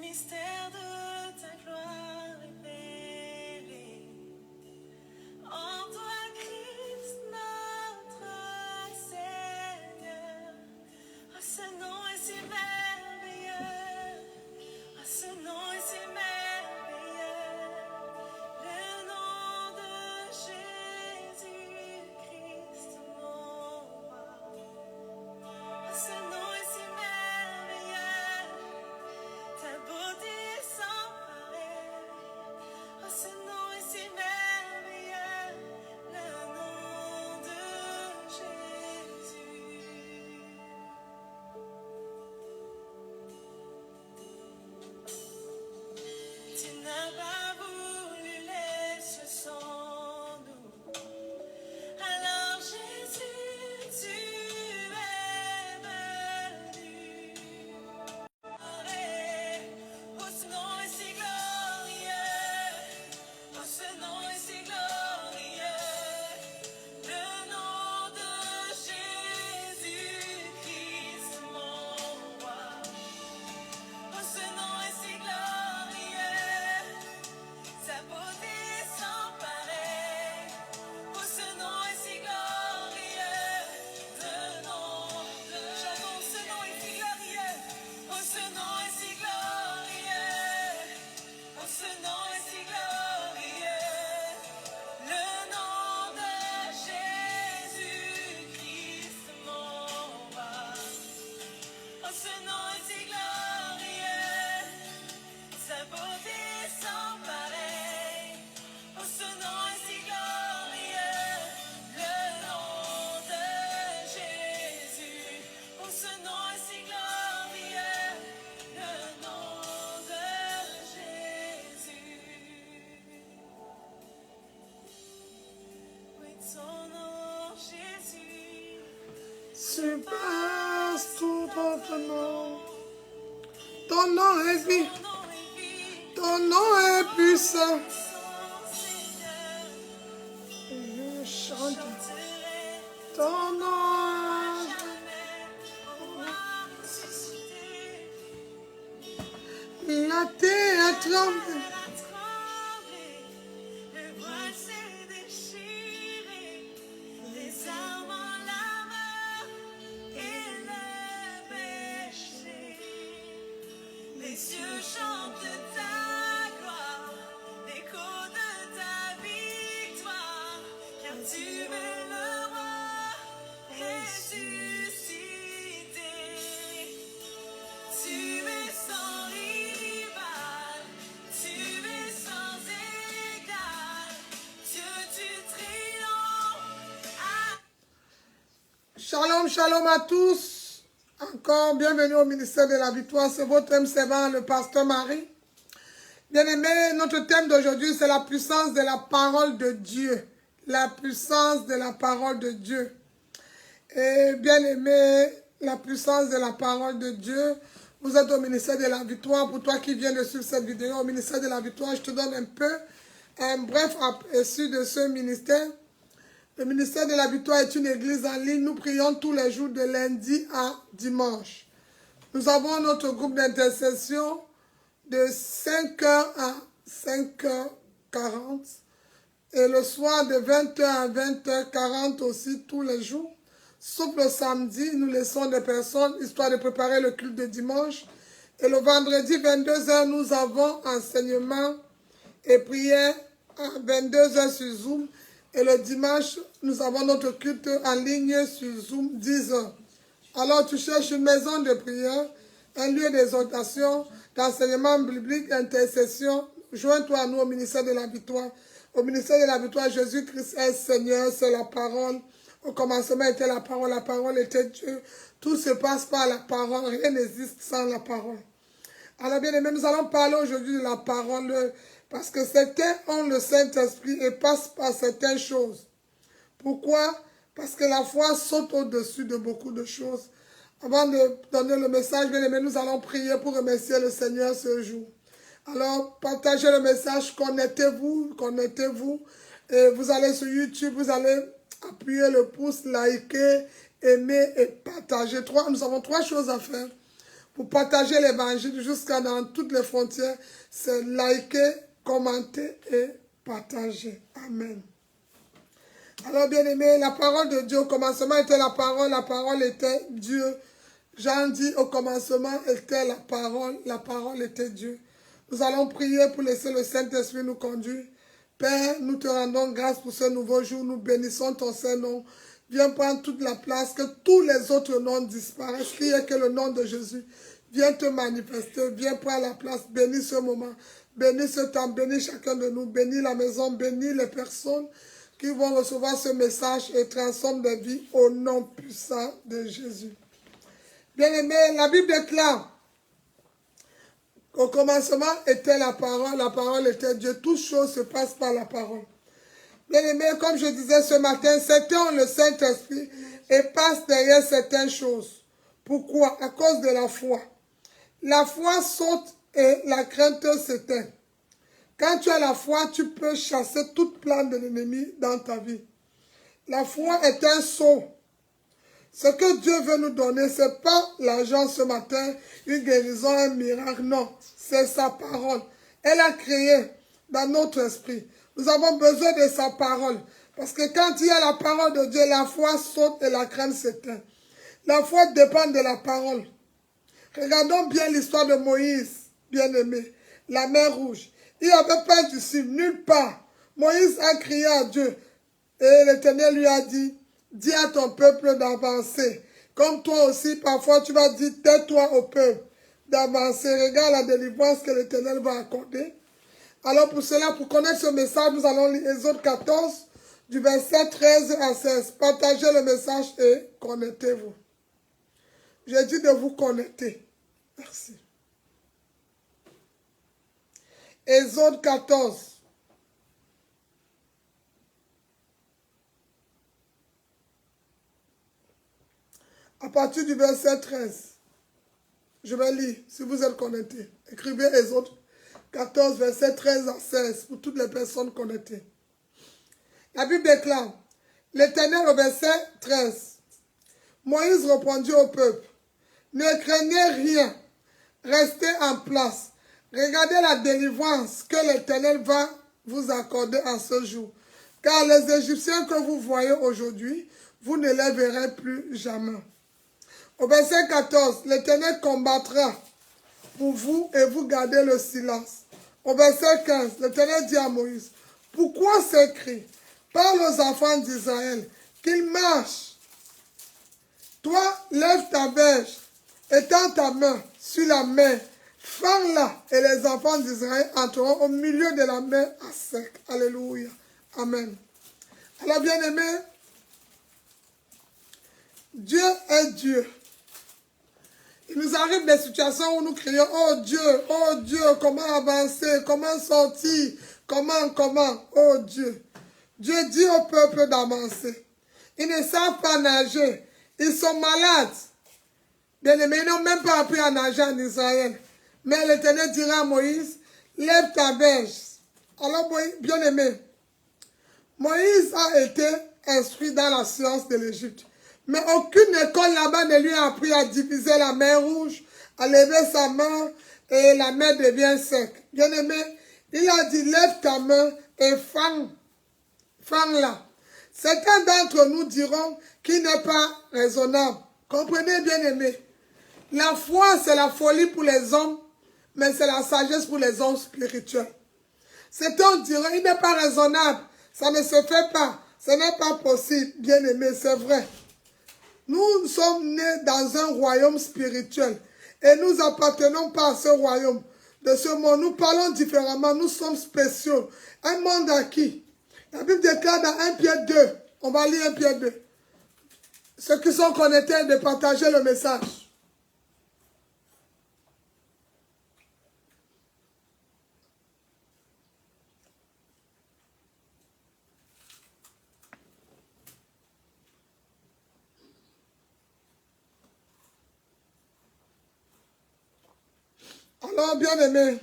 mystère de ta gloire révélé. En toi, Christ, notre Seigneur. Oh, ce nom est si merveilleux. Oh, ce nom est si merveilleux. Le nom de Jésus-Christ, mon roi. Oh, ce nom est si merveilleux. Ta beauté est sans pareil. Oh, ce nom est si merveilleux. Le nom de Jésus. Tu n'as pas voulu laisser sans nous. Alors Jésus, tu es venu. Oh, ce nom est si glorieux. Oh, ce nom est si glorieux. Le nom de Jésus-Christ, mon roi. Oh, ce nom est si glorieux. Sa beauté est sans pareil. Oh, ce nom est si glorieux. Le nom de chantons, ce nom est si glorieux. Oh, ce nom est si glorieux. Oh, ce nom est si glorieux. Le nom de Jésus-Christ, mon roi. Oh, ce nom est si glorieux. Sa beauté est sans pareil. Oh, ce nom est si glorieux. Le nom de Jésus. Oh, ce nom est si glorieux. Le nom de Jésus. Oui, ton nom, Jésus. Surpasse tout autre nom. Ton nom est vie, Ton nom est vie. ton nom est puissant. Son Seigneur. Je chante Chanterai ton nom. jamais au roi ressuscité. La terre tremble. Elle a tremblé, le voile s'est déchiré, les armes en la main et le péché. Les cieux chantent ta gloire, l'écho de ta victoire, car tu es le roi ressuscité. Tu es sans rival, tu es sans égal, Dieu tu triomphes. Shalom, shalom à tous. Encore bienvenue au ministère de la victoire. C'est votre âme servant, le pasteur Marie. Bien-aimés, notre thème d'aujourd'hui, c'est la puissance de la parole de Dieu. La puissance de la parole de Dieu. Et bien-aimés, la puissance de la parole de Dieu. Vous êtes au ministère de la victoire. Pour toi qui viens de suivre cette vidéo, au ministère de la victoire, je te donne un bref aperçu de ce ministère. Le ministère de la victoire est une église en ligne. Nous prions tous les jours de lundi à dimanche. Nous avons notre groupe d'intercession de 5h à 5h40 et le soir de 20h à 20h40 aussi tous les jours. Sauf le samedi, nous laissons des personnes histoire de préparer le culte de dimanche. Et le vendredi 22h, nous avons enseignement et prière à 22h sur Zoom. Et le dimanche, nous avons notre culte en ligne sur Zoom 10h. Alors tu cherches une maison de prière, un lieu d'exhortation, d'enseignement biblique, d'intercession. Joins-toi à nous au ministère de la victoire. Au ministère de la victoire, Jésus-Christ est Seigneur, c'est la parole. Au commencement était la parole était Dieu. Tout se passe par la parole, rien n'existe sans la parole. Alors bien aimé, nous allons parler aujourd'hui de la parole parce que certains ont le Saint-Esprit et passent par certaines choses. Pourquoi? Parce que la foi saute au-dessus de beaucoup de choses. Avant de donner le message, bien aimé, nous allons prier pour remercier le Seigneur ce jour. Alors, partagez le message, connectez-vous. Et vous allez sur YouTube, vous allez appuyer le pouce, liker, aimer et partager. Nous avons 3 choses à faire. pour partager l'évangile jusqu'à dans toutes les frontières, c'est liker, commenter et partager. Amen. Alors, bien-aimés, la parole de Dieu, au commencement était la parole était Dieu. Jean dit, au commencement était la parole était Dieu. Nous allons prier pour laisser le Saint-Esprit nous conduire. Père, nous te rendons grâce pour ce nouveau jour. Nous bénissons ton Saint-Nom. Viens prendre toute la place, que tous les autres noms disparaissent. Qu'il n'y ait que le nom de Jésus. Viens te manifester, viens prendre la place. Bénis ce moment, bénis ce temps, bénis chacun de nous. Bénis la maison, bénis les personnes qui vont recevoir ce message et transforme des vies au nom puissant de Jésus. Bien-aimés, la Bible déclare qu'au commencement était la parole était Dieu. Toutes choses se passent par la parole. Bien-aimés, comme je disais ce matin, certains ont le Saint-Esprit et passent derrière certaines choses. Pourquoi? À cause de la foi. La foi saute et la crainte s'éteint. Quand tu as la foi, tu peux chasser toute plan de l'ennemi dans ta vie. La foi est un saut. Ce que Dieu veut nous donner, ce n'est pas l'argent ce matin, une guérison, un miracle. Non, c'est sa parole. Elle a créé dans notre esprit. Nous avons besoin de sa parole. Parce que quand il y a la parole de Dieu, la foi saute et la crainte s'éteint. La foi dépend de la parole. Regardons bien l'histoire de Moïse, bien-aimé. La mer rouge. Il n'y avait pas de cible, nulle part. Moïse a crié à Dieu. Et l'Éternel lui a dit, dis à ton peuple d'avancer. Comme toi aussi, parfois tu vas dire, tais-toi au peuple d'avancer. Regarde la délivrance que l'Éternel va accorder. Alors pour cela, pour connaître ce message, nous allons lire Exode 14, du verset 13 à 16. Partagez le message et connectez-vous. J'ai dit de vous connecter. Merci. Exode 14. À partir du verset 13. Je vais lire, si vous êtes connectés. Écrivez Exode 14, verset 13 à 16, pour toutes les personnes connectées. La Bible déclare, l'Éternel au verset 13. Moïse répondit au peuple, ne craignez rien, restez en place. Regardez la délivrance que l'Éternel va vous accorder en ce jour. Car les Égyptiens que vous voyez aujourd'hui, vous ne les verrez plus jamais. Au verset 14, l'Éternel combattra pour vous et vous gardez le silence. Au verset 15, l'Éternel dit à Moïse, pourquoi ces cris? Parle aux enfants d'Israël qu'ils marchent. Toi, lève ta verge, étends ta main sur la mer, fends-la et les enfants d'Israël entreront au milieu de la mer à sec. Alléluia. Amen. Alors bien-aimés, Dieu est Dieu. Il nous arrive des situations où nous crions, oh Dieu, comment avancer, comment sortir, comment, oh Dieu. Dieu dit au peuple d'avancer. Ils ne savent pas nager, ils sont malades. Bien-aimés, ils n'ont même pas appris à nager en Israël. Mais l'Éternel dira à Moïse, lève ta verge. Alors, bien-aimé, Moïse a été instruit dans la science de l'Égypte. Mais aucune école là-bas ne lui a appris à diviser la mer rouge, à lever sa main et la mer devient sec. Bien-aimé, il a dit, lève ta main et fends-la. Certains d'entre nous diront qu'il n'est pas raisonnable. Comprenez, bien-aimé. La foi, c'est la folie pour les hommes, mais c'est la sagesse pour les hommes spirituels. Certains diront, il n'est pas raisonnable, ça ne se fait pas, ce n'est pas possible. Bien-aimé, c'est vrai. Nous sommes nés dans un royaume spirituel et nous appartenons pas à ce royaume de ce monde. Nous parlons différemment, nous sommes spéciaux. Un monde acquis. La Bible déclare dans 1 Pierre 2, on va lire 1 Pierre 2. Ceux qui sont connectés de partager le message. Alors, bien-aimés,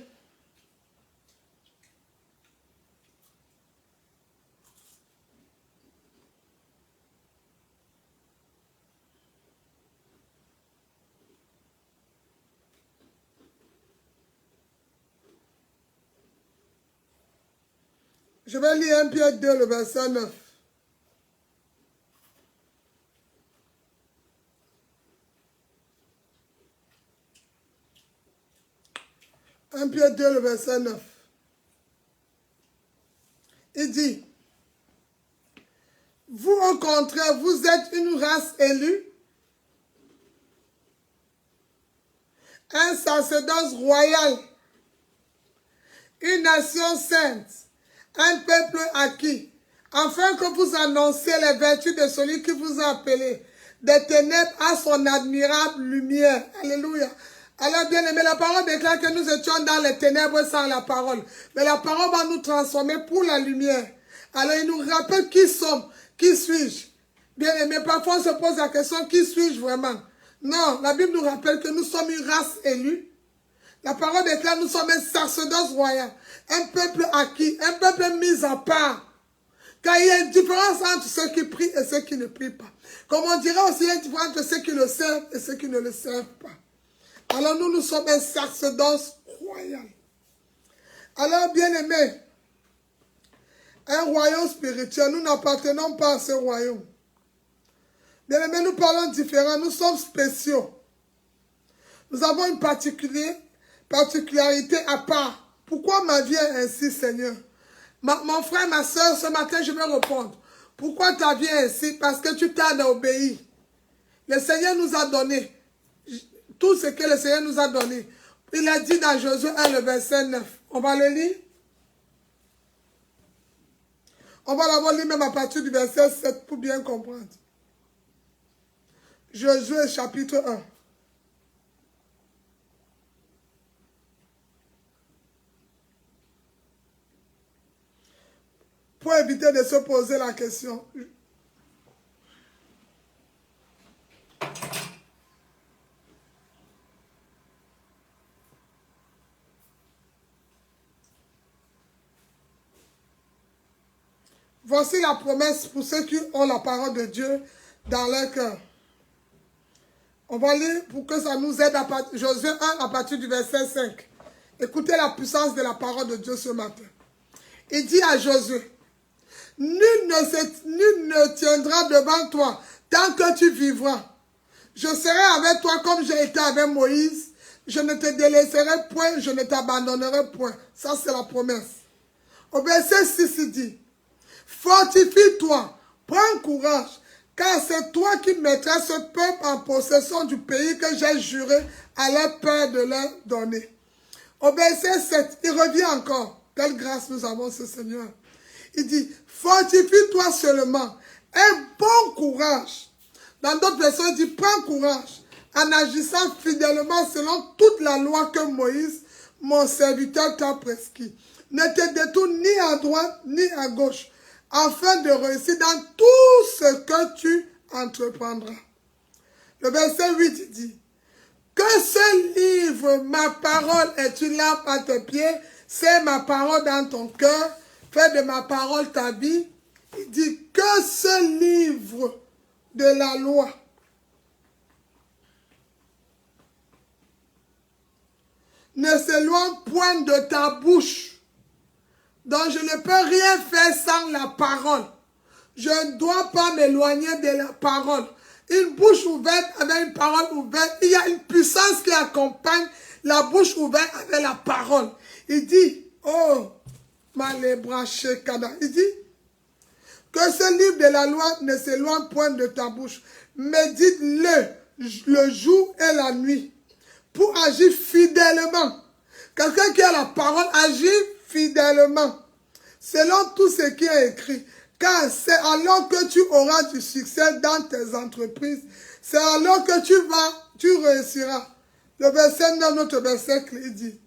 Je vais lire 1 Pierre 2, le verset 9. Un Pierre 2, le verset 9. Il dit, vous au contraire, vous êtes une race élue, un sacerdoce royal, une nation sainte, un peuple acquis, afin que vous annonciez les vertus de celui qui vous a appelé des ténèbres à son admirable lumière. Alléluia. Alors, bien aimé, la parole déclare que nous étions dans les ténèbres sans la parole. Mais la parole va nous transformer pour la lumière. Alors, il nous rappelle qui sommes, qui suis-je. Bien aimé, parfois on se pose la question, qui suis-je vraiment? Non, la Bible nous rappelle que nous sommes une race élue. La parole déclare que nous sommes un sacerdoce royal, un peuple acquis, un peuple mis à part. Car il y a une différence entre ceux qui prient et ceux qui ne prient pas. Comme on dirait aussi, il y a une différence entre ceux qui le servent et ceux qui ne le servent pas. Alors nous sommes un sacerdoce royal. Alors bien aimé, un royaume spirituel, nous n'appartenons pas à ce royaume. Bien aimé, nous parlons différent, nous sommes spéciaux. Nous avons une particularité à part. Pourquoi ma vie est ainsi, Seigneur? Mon frère, ma soeur, ce matin, je vais répondre. Pourquoi ta vie est ainsi? Parce que tu t'as obéi. Le Seigneur nous a donné tout ce que le Seigneur nous a donné. Il a dit dans Josué 1, le verset 9. On va le lire. On va l'avoir lu même à partir du verset 7 pour bien comprendre. Josué chapitre 1. Pour éviter de se poser la question. Voici la promesse pour ceux qui ont la parole de Dieu dans leur cœur. On va lire pour que ça nous aide à partir Josué 1 à partir du verset 5. Écoutez la puissance de la parole de Dieu ce matin. Il dit à Josué, nul ne tiendra devant toi tant que tu vivras. Je serai avec toi comme j'ai été avec Moïse. Je ne te délaisserai point, je ne t'abandonnerai point. Ça, c'est la promesse. Au verset 6, il dit, fortifie-toi, prends courage, car c'est toi qui mettras ce peuple en possession du pays que j'ai juré à leur père de leur donner. Au verset 7, il revient encore. Quelle grâce nous avons, ce Seigneur. Il dit, fortifie-toi seulement, aie bon courage. Dans d'autres versions, il dit, prends courage, en agissant fidèlement selon toute la loi que Moïse, mon serviteur, t'a prescrit. Ne te détourne ni à droite ni à gauche, afin de réussir dans tout ce que tu entreprendras. Le verset 8 il dit, que ce livre, ma parole, est une lampe à tes pieds, c'est ma parole dans ton cœur, fais de ma parole ta vie. Il dit que ce livre de la loi ne s'éloigne point de ta bouche. Donc je ne peux rien faire sans la parole. Je ne dois pas m'éloigner de la parole. Une bouche ouverte avec une parole ouverte, il y a une puissance qui accompagne la bouche ouverte avec la parole. Il dit, oh, il dit, que ce livre de la loi ne s'éloigne point de ta bouche. Médite-le le jour et la nuit pour agir fidèlement. Quelqu'un qui a la parole agit fidèlement, selon tout ce qui est écrit. Car c'est alors que tu auras du succès dans tes entreprises. C'est alors que tu réussiras. Le verset 9, notre verset, il dit,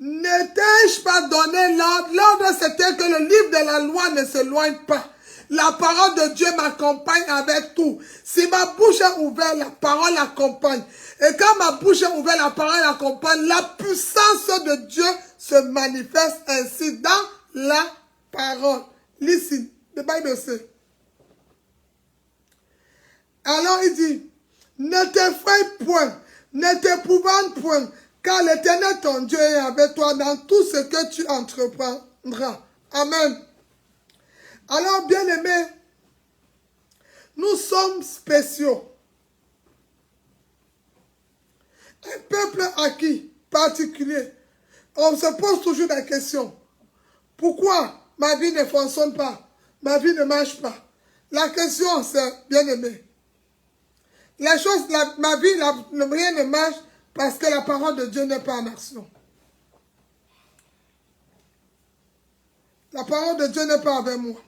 ne t'ai-je pas donné l'ordre? L'ordre, c'était que le livre de la loi ne s'éloigne pas. La parole de Dieu m'accompagne avec tout. Si ma bouche est ouverte, la parole l'accompagne. Et quand ma bouche est ouverte, la parole l'accompagne. La puissance de Dieu se manifeste ainsi dans la parole. Listen, the Bible says. Alors il dit, ne t'effraie point, ne t'épouvante point, car l'Éternel ton Dieu est avec toi dans tout ce que tu entreprendras. Amen. Alors, bien-aimés, nous sommes spéciaux. Un peuple acquis, particulier. On se pose toujours la question. Pourquoi ma vie ne fonctionne pas? Ma vie ne marche pas. La question, c'est, bien-aimé, ma vie, rien ne marche parce que la parole de Dieu n'est pas en action. La parole de Dieu n'est pas avec moi.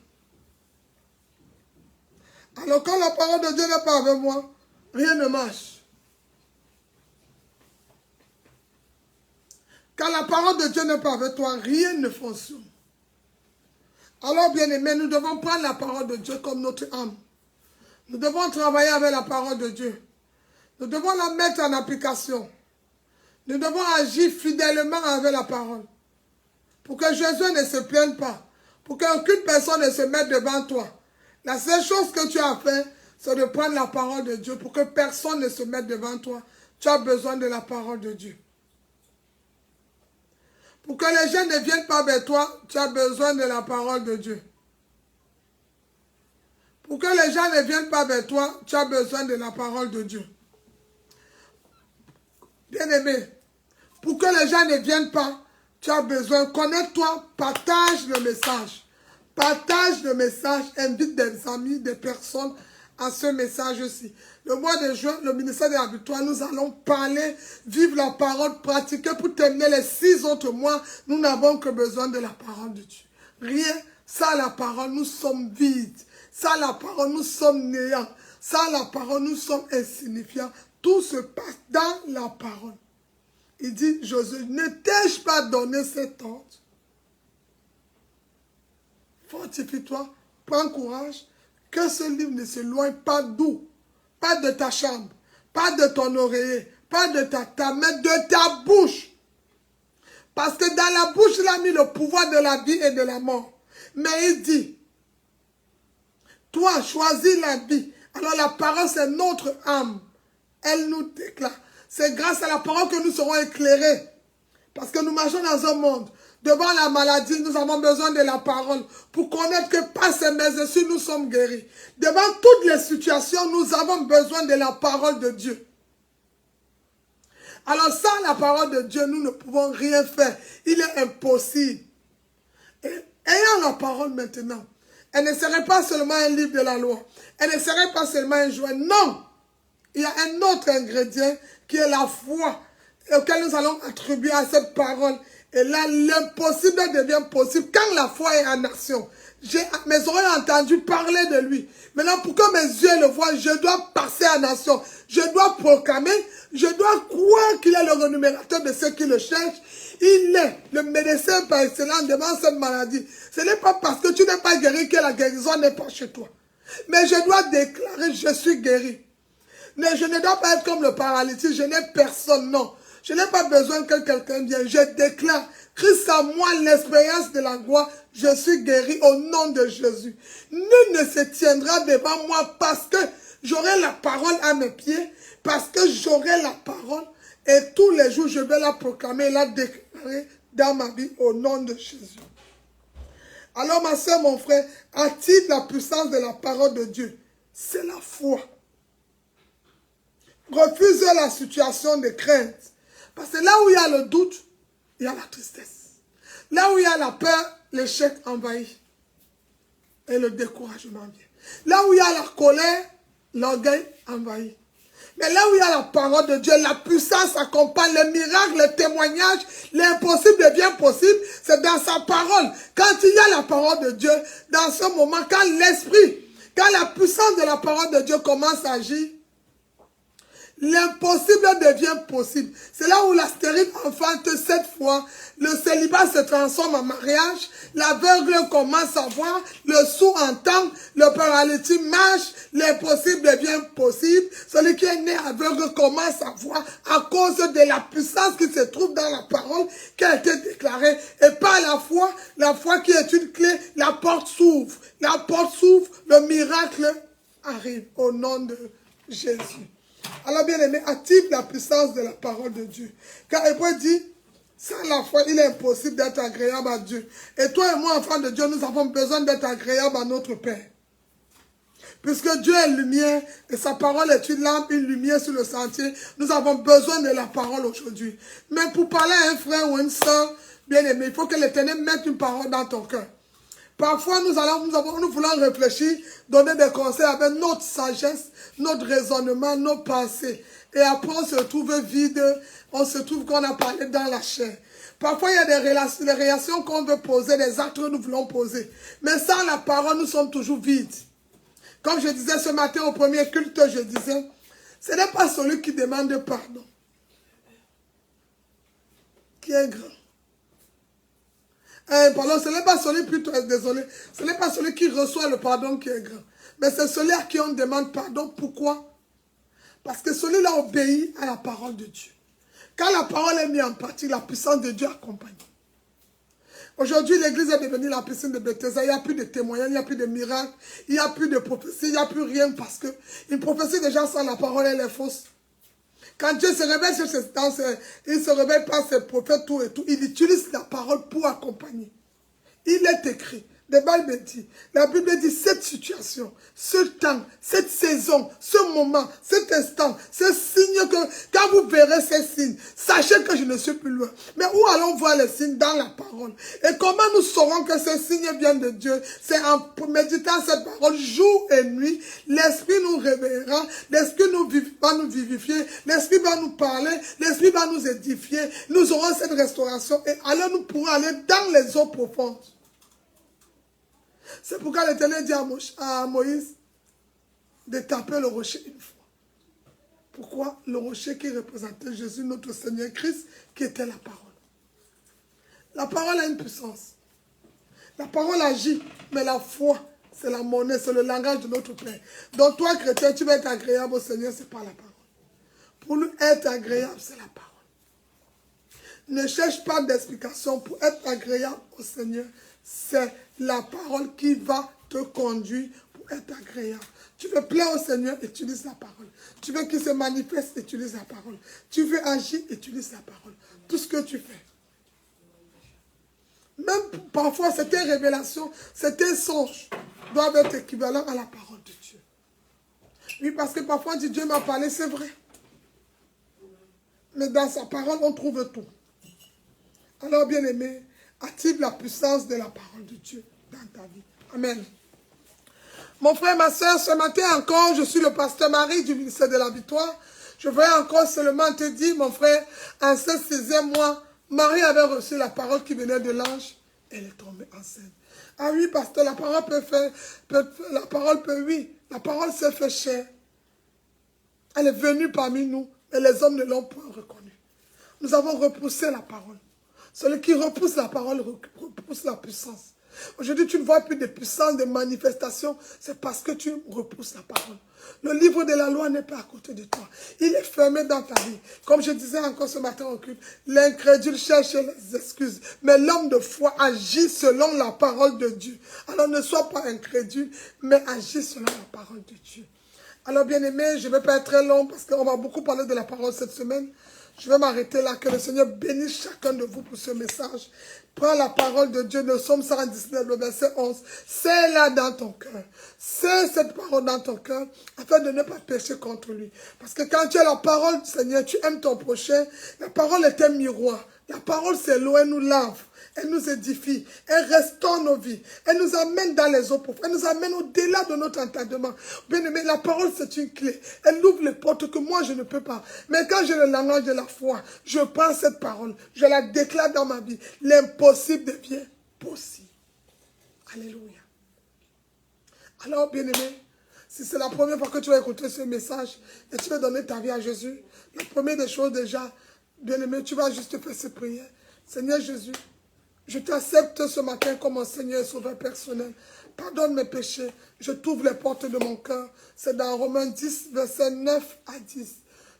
Alors quand la parole de Dieu n'est pas avec moi, rien ne marche. Quand la parole de Dieu n'est pas avec toi, rien ne fonctionne. Alors bien aimé, nous devons prendre la parole de Dieu comme notre âme. Nous devons travailler avec la parole de Dieu. Nous devons la mettre en application. Nous devons agir fidèlement avec la parole. Pour que Jésus ne se plaigne pas. Pour qu'aucune personne ne se mette devant toi. La seule chose que tu as fait, c'est de prendre la parole de Dieu. Pour que personne ne se mette devant toi. Tu as besoin de la parole de Dieu. Pour que les gens ne viennent pas vers toi, tu as besoin de la parole de Dieu. Pour que les gens ne viennent pas vers toi, tu as besoin de la parole de Dieu. Bien-aimé, pour que les gens ne viennent pas, tu as besoin, connecte-toi, partage le message. Partage le message, invite des amis, des personnes à ce message-ci. Le mois de juin, le ministère de la Victoire, nous allons parler, vivre la parole, pratiquer pour terminer les 6 autres mois. Nous n'avons que besoin de la parole de Dieu. Rien, sans la parole, nous sommes vides. Sans la parole, nous sommes néants. Sans la parole, nous sommes insignifiants. Tout se passe dans la parole. Il dit, Josué, ne t'ai-je pas donné cet ordre? Fortifie-toi, prends courage, que ce livre ne s'éloigne pas d'où? Pas de ta chambre, pas de ton oreiller, pas de ta table, mais de ta bouche. Parce que dans la bouche, il a mis le pouvoir de la vie et de la mort. Mais il dit, toi, choisis la vie. Alors la parole, c'est notre âme. Elle nous déclare. C'est grâce à la parole que nous serons éclairés. Parce que nous marchons dans un monde. Devant la maladie, nous avons besoin de la parole pour connaître que par ses mesures, nous sommes guéris. Devant toutes les situations, nous avons besoin de la parole de Dieu. Alors sans la parole de Dieu, nous ne pouvons rien faire. Il est impossible. Et ayant la parole maintenant, elle ne serait pas seulement un livre de la loi. Elle ne serait pas seulement un jouet. Non! Il y a un autre ingrédient qui est la foi auquel nous allons attribuer à cette parole. Et là, l'impossible devient possible quand la foi est en action. Mes oreilles ont entendu parler de lui. Maintenant, pour que mes yeux le voient, je dois passer en action. Je dois proclamer, je dois croire qu'il est le rémunérateur de ceux qui le cherchent. Il est le médecin par excellence devant cette maladie. Ce n'est pas parce que tu n'es pas guéri que la guérison n'est pas chez toi. Mais je dois déclarer, je suis guéri. Mais je ne dois pas être comme le paralytique, je n'ai personne, non. Je n'ai pas besoin que quelqu'un vienne. Je déclare, Christ en moi l'expérience de la gloire, je suis guéri au nom de Jésus. Nul ne se tiendra devant moi parce que j'aurai la parole à mes pieds, parce que j'aurai la parole et tous les jours je vais la proclamer et la déclarer dans ma vie au nom de Jésus. Alors ma soeur, mon frère, active la puissance de la parole de Dieu. C'est la foi. Refuse la situation de crainte. Parce que là où il y a le doute, il y a la tristesse. Là où il y a la peur, l'échec envahit. Et le découragement vient. Là où il y a la colère, l'orgueil envahit. Mais là où il y a la parole de Dieu, la puissance accompagne les miracles, les témoignages, l'impossible devient possible. C'est dans sa parole. Quand il y a la parole de Dieu, dans ce moment, quand l'esprit, quand la puissance de la parole de Dieu commence à agir, l'impossible devient possible. C'est là où la stérile enfante 7 fois. Le célibat se transforme en mariage. L'aveugle commence à voir. Le sourd entend. Le paralytique marche. L'impossible devient possible. Celui qui est né aveugle commence à voir à cause de la puissance qui se trouve dans la parole qui a été déclarée. Et par la foi qui est une clé, la porte s'ouvre. La porte s'ouvre. Le miracle arrive au nom de Jésus. Alors bien aimé, active la puissance de la parole de Dieu. Car Hébreu dit, Sans la foi, il est impossible d'être agréable à Dieu. Et toi et moi, enfants de Dieu, nous avons besoin d'être agréables à notre Père. Puisque Dieu est lumière et sa parole est une lampe, une lumière sur le sentier, nous avons besoin de la parole aujourd'hui. Mais pour parler à un frère ou une soeur bien-aimé, il faut que l'Éternel mette une parole dans ton cœur. Parfois, nous voulons réfléchir, donner des conseils avec notre sagesse, notre raisonnement, nos pensées. Et après, on se trouve vide, on se trouve qu'on a parlé dans la chair. Parfois, il y a des réactions qu'on veut poser, des actes que nous voulons poser. Mais sans la parole, nous sommes toujours vides. Comme je disais ce matin au premier culte, je disais, ce n'est pas celui qui demande pardon qui est grand. Pardon, ce n'est pas celui, plutôt, désolé, ce n'est pas celui qui reçoit le pardon qui est grand. Mais c'est celui à qui on demande pardon. Pourquoi? Parce que celui-là obéit à la parole de Dieu. Quand la parole est mise en pratique, la puissance de Dieu accompagne. Aujourd'hui, l'église est devenue la piscine de Bethesda. Il n'y a plus de témoignages, il n'y a plus de miracles, il n'y a plus de prophéties, il n'y a plus rien parce que une prophétie déjà sans la parole, elle est fausse. Quand Dieu se révèle sur ses temps, il ne se révèle pas ses prophètes, tout et tout. Il utilise la parole pour accompagner. Il est écrit. La Bible dit cette situation, ce temps, cette saison, ce moment, cet instant, ce signe que quand vous verrez ces signes, sachez que je ne suis plus loin. Mais où allons voir les signes? Dans la parole. Et comment nous saurons que ces signes viennent de Dieu? C'est en méditant cette parole jour et nuit. L'Esprit nous réveillera, l'Esprit va nous vivifier, l'Esprit va nous parler, l'Esprit va nous édifier. Nous aurons cette restauration et alors nous pourrons aller dans les eaux profondes. C'est pourquoi l'Éternel dit à Moïse de taper le rocher une fois. Pourquoi? Le rocher qui représentait Jésus, notre Seigneur Christ, qui était la parole. La parole a une puissance. La parole agit, mais la foi, c'est la monnaie, c'est le langage de notre Père. Donc toi, chrétien, tu vas être agréable au Seigneur, c'est pas la parole. Pour nous être agréable, c'est la parole. Ne cherche pas d'explication pour être agréable au Seigneur. C'est la parole qui va te conduire pour être agréable. Tu veux plaire au Seigneur, utilise la parole. Tu veux qu'il se manifeste, utilise la parole. Tu veux agir, utilise la parole. Tout ce que tu fais. Même parfois, c'était une révélation, c'était un songe, doivent être équivalents à la parole de Dieu. Oui, parce que parfois, on dit Dieu m'a parlé, c'est vrai. Mais dans sa parole, on trouve tout. Alors, bien-aimé, active la puissance de la parole de Dieu dans ta vie. Amen. Mon frère, ma soeur, ce matin encore, je suis le pasteur Marie du ministère de la Victoire. Je voudrais encore seulement te dire, mon frère, en ce 6e mois, Marie avait reçu la parole qui venait de l'ange. Elle est tombée enceinte. Ah oui, pasteur, la parole oui. La parole s'est fait chair. Elle est venue parmi nous, mais les hommes ne l'ont pas reconnue. Nous avons repoussé la parole. Celui qui repousse la parole repousse la puissance. Aujourd'hui, tu ne vois plus de puissance, de manifestation. C'est parce que tu repousses la parole. Le livre de la loi n'est pas à côté de toi. Il est fermé dans ta vie. Comme je disais encore ce matin au culte, l'incrédule cherche les excuses. Mais l'homme de foi agit selon la parole de Dieu. Alors ne sois pas incrédule, mais agis selon la parole de Dieu. Alors bien aimé, je ne vais pas être très long parce qu'on va beaucoup parler de la parole cette semaine. Je vais m'arrêter là. Que le Seigneur bénisse chacun de vous pour ce message. Prends la parole de Dieu, le psaume 119, le verset 11. C'est là dans ton cœur. C'est cette parole dans ton cœur afin de ne pas pécher contre lui. Parce que quand tu as la parole du Seigneur, tu aimes ton prochain. La parole est un miroir. La parole, c'est l'eau, elle nous lave. Elle nous édifie, elle restaure nos vies, elle nous amène dans les eaux profondes, elle nous amène au-delà de notre entendement. Bien aimé, la parole c'est une clé, elle ouvre les portes que moi je ne peux pas. Mais quand j'ai le langage de la foi, je prends cette parole, je la déclare dans ma vie, l'impossible devient possible. Alléluia. Alors bien aimé, si c'est la première fois que tu vas écouter ce message et tu vas donner ta vie à Jésus, la première des choses déjà, bien aimé, tu vas juste faire cette prière. Seigneur Jésus, je t'accepte ce matin comme mon Seigneur et Sauveur personnel. Pardonne mes péchés. Je t'ouvre les portes de mon cœur. C'est dans Romains 10, versets 9 à 10.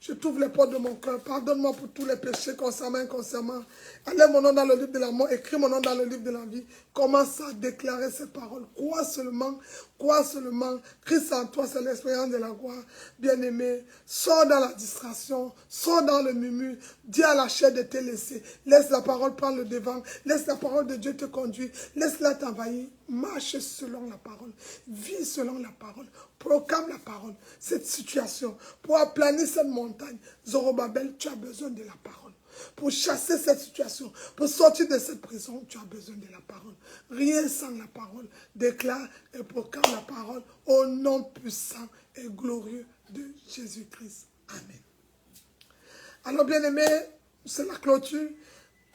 Je t'ouvre les portes de mon cœur. Pardonne-moi pour tous les péchés consciemment et inconsciemment. Enlève mon nom dans le livre de la mort. Écris mon nom dans le livre de la vie. Commence à déclarer ces paroles. Crois seulement. Crois seulement. Christ en toi, c'est l'expérience de la gloire. Bien-aimé, sors dans la distraction. Sors dans le murmure. Dis à la chair de te laisser. Laisse la parole prendre le devant. Laisse la parole de Dieu te conduire. Laisse-la t'envahir. Marche selon la parole. Vis selon la parole. Proclame la parole. Cette situation. Pour aplanir cette montagne. Zorobabel, tu as besoin de la parole. Pour chasser cette situation. Pour sortir de cette prison, tu as besoin de la parole. Rien sans la parole. Déclare et proclame la parole au nom puissant et glorieux de Jésus-Christ. Amen. Alors, bien-aimé, c'est la clôture.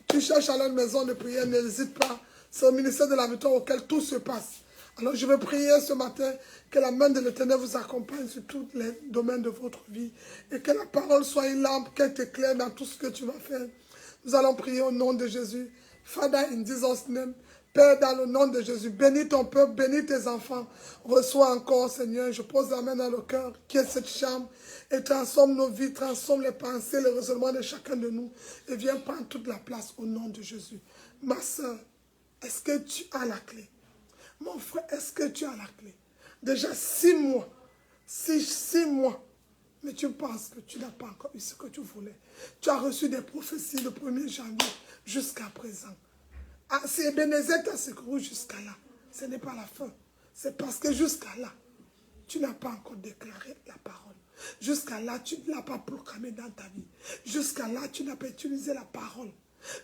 Tu cherches alors une maison de prière, n'hésite pas. C'est au ministère de la victoire auquel tout se passe. Alors je vais prier ce matin que la main de l'Éternel vous accompagne sur tous les domaines de votre vie. Et que la parole soit une lampe, qu'elle t'éclaire dans tout ce que tu vas faire. Nous allons prier au nom de Jésus. Father, in Jesus' name. Père, dans le nom de Jésus, bénis ton peuple, bénis tes enfants. Reçois encore, Seigneur, je pose la main dans le cœur, qui est cette chambre, et transforme nos vies, transforme les pensées, le raisonnement de chacun de nous, et viens prendre toute la place au nom de Jésus. Ma soeur, est-ce que tu as la clé? Mon frère, est-ce que tu as la clé? Déjà 6 mois, 6 mois, mais tu penses que tu n'as pas encore eu ce que tu voulais. Tu as reçu des prophéties le 1er janvier jusqu'à présent. Ah, si Ebenezer t'a secouru jusqu'à là, ce n'est pas la fin. C'est parce que jusqu'à là, tu n'as pas encore déclaré la parole. Jusqu'à là, tu ne l'as pas proclamé dans ta vie. Jusqu'à là, tu n'as pas utilisé la parole.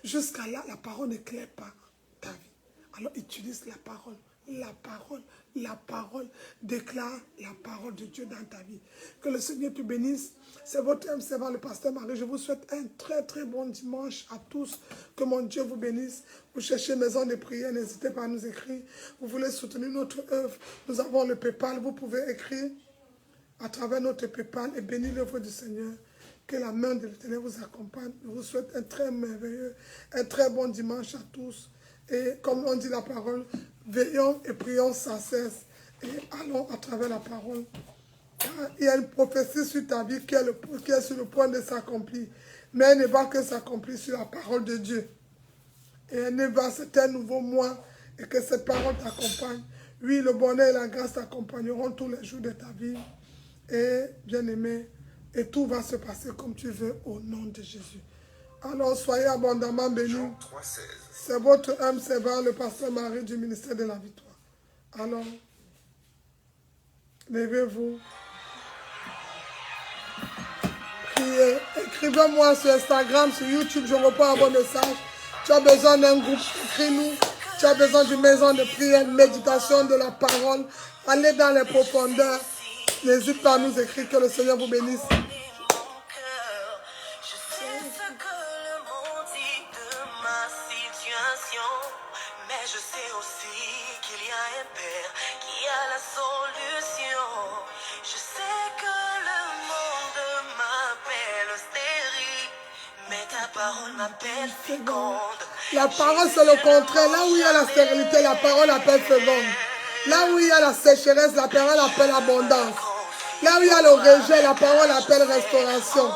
Jusqu'à là, la parole n'éclaire pas ta vie. Alors utilise la parole. La parole, la parole, déclare la parole de Dieu dans ta vie. Que le Seigneur te bénisse. C'est votre âme, c'est le pasteur Marie. Je vous souhaite un très bon dimanche à tous. Que mon Dieu vous bénisse. Vous cherchez maison de prière, n'hésitez pas à nous écrire. Vous voulez soutenir notre œuvre, nous avons le PayPal. Vous pouvez écrire à travers notre PayPal et bénir l'œuvre du Seigneur. Que la main de l'Éternel vous accompagne. Je vous souhaite un très merveilleux, un très bon dimanche à tous. Et comme on dit la parole, veillons et prions sans cesse. Et allons à travers la parole. Il y a une prophétie sur ta vie qui est sur le point de s'accomplir. Mais elle ne va que s'accomplir sur la parole de Dieu. Et elle ne va, c'est un nouveau mois. Et que cette parole t'accompagne. Oui, le bonheur et la grâce t'accompagneront tous les jours de ta vie. Et bien aimé, et tout va se passer comme tu veux au nom de Jésus. Alors soyez abondamment bénis. C'est votre âme servant, le pasteur Marie du ministère de la victoire. Alors, levez-vous. Priez. Écrivez-moi sur Instagram, sur YouTube, je reprends vos messages. Tu as besoin d'un groupe, écris-nous. Tu as besoin d'une maison de prière, méditation de la parole. Allez dans les profondeurs. N'hésite pas à nous écrire, que le Seigneur vous bénisse. Je sais aussi qu'il y a un Père qui a la solution. Je sais que le monde m'appelle stérile, mais ta parole m'appelle féconde. La parole, c'est le contraire. Là où il y a la stérilité, la parole appelle féconde. Là où il y a la sécheresse, la parole appelle abondance. Là où il y a le rejet, la parole appelle restauration.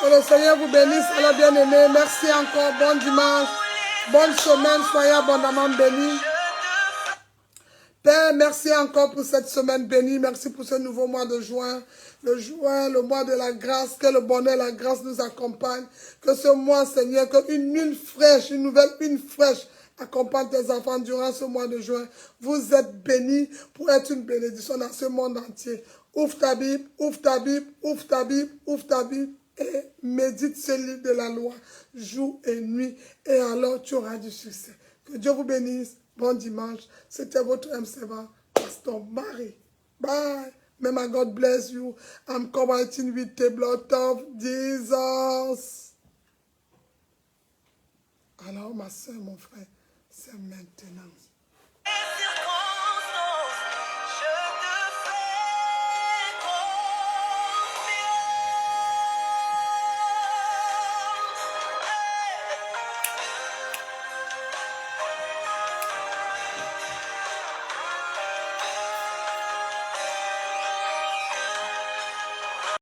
Que le Seigneur vous bénisse. Alors bien-aimés, merci encore. Bon dimanche, bonne semaine. Soyez abondamment bénis. Père, merci encore pour cette semaine bénie. Merci pour ce nouveau mois de juin. Le mois de la grâce. Que le bonheur et la grâce nous accompagnent. Que ce mois, Seigneur, qu'une huile fraîche, une nouvelle huile fraîche accompagne tes enfants durant ce mois de juin. Vous êtes bénis pour être une bénédiction dans ce monde entier. Ouvre ta Bible, ouvre ta Bible, ouvre ta Bible, ouvre ta Bible. Et médite ce livre de la loi jour et nuit, et alors tu auras du succès. Que Dieu vous bénisse. Bon dimanche. C'était votre âme servant, Pasteur Marie. Bye. May my God bless you. I'm coveting with the blood of Jesus. Alors, ma soeur, mon frère, c'est maintenant.